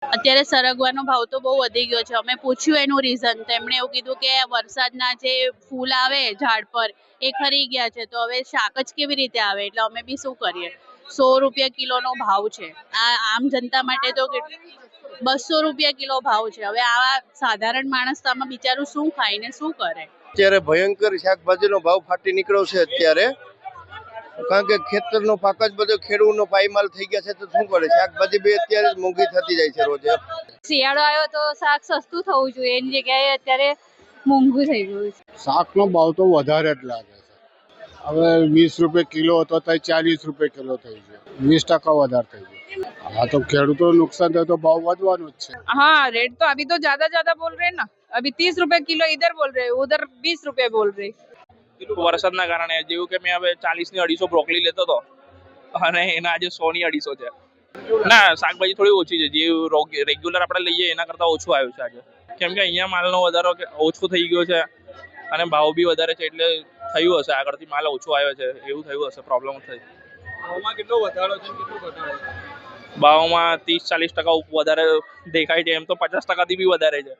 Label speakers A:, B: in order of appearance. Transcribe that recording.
A: અત્યારે સરગવાનો ભાવ તો બહુ વધી ગયો છે. અમે પૂછ્યું એનું રીઝન, તો એમણે એવું કીધું કે વરસાદના જે ફૂલ આવે ઝાડ પર એ ખરી ગયા છે, તો હવે શાક જ કેવી રીતે આવે, એટલે અમે બી શું કરીએ. 100 રૂપિયા કિલોનો ભાવ છે. આ આમ જનતા માટે તો 200 રૂપિયા કિલો ભાવ છે. હવે આવા સાધારણ માણસ તો આમાં બિચારું શું ખાય ને શું કરે.
B: અત્યારે ભયંકર શાકભાજીનો ભાવ ફાટી નીકળ્યો છે અત્યારે, કારણ કે ખેતરનો પાક જ બધો ખેડૂતનો પાયમાલ થઈ ગયા છે, તો શું કરે. શાકભાજી બી અત્યારે મોંઘી થતી જાય છે રોજે.
C: શિયાળો આવ્યો તો શાક સસ્તું થવું જોઈએ, એની જગ્યાએ અત્યારે મોંઘું થઈ ગયું છે.
D: શાકનો ભાવ તો વધારે જ લાગે છે. હવે 20 રૂપિયા કિલો હતો તો 40 રૂપિયા કિલો થઈ ગયો, 20% વધારે થઈ ગયો. હા તો ખેડૂતો નુકસાન થાય તો ભાવ વધવાનું જ છે.
E: हाँ, रेट तो अभी तो ज्यादा बोल रहे हैं ना. अभी 30 रुपए किलो इधर बोल रहे, उधर 20 रुपए बोल रहे.
F: વરસાદના કારણે જેવું કે મેં હવે 40 ની 250 બ્રોકલી લેતો હતો અને એના આજે 100 ની 250 છે. ના, શાકભાજી થોડી ઓછી છે. જે રેગ્યુલર આપણે લઈએ એના કરતા ઓછું આવ્યું છે આજે, કેમ કે અહીંયા માલનો વધારો ઓછો થઈ ગયો છે અને ભાવ બી વધારે છે, એટલે થયું હશે આગળથી માલ ઓછો આવ્યો છે એવું થયું હશે, પ્રોબ્લેમ થઈ.
G: ભાવમાં કેટલો વધારો છે, કેટલો ઘટાડો છે?
F: ભાવમાં 30-40% વધારે દેખાય છે, એમ તો 50% થી બી વધારે છે.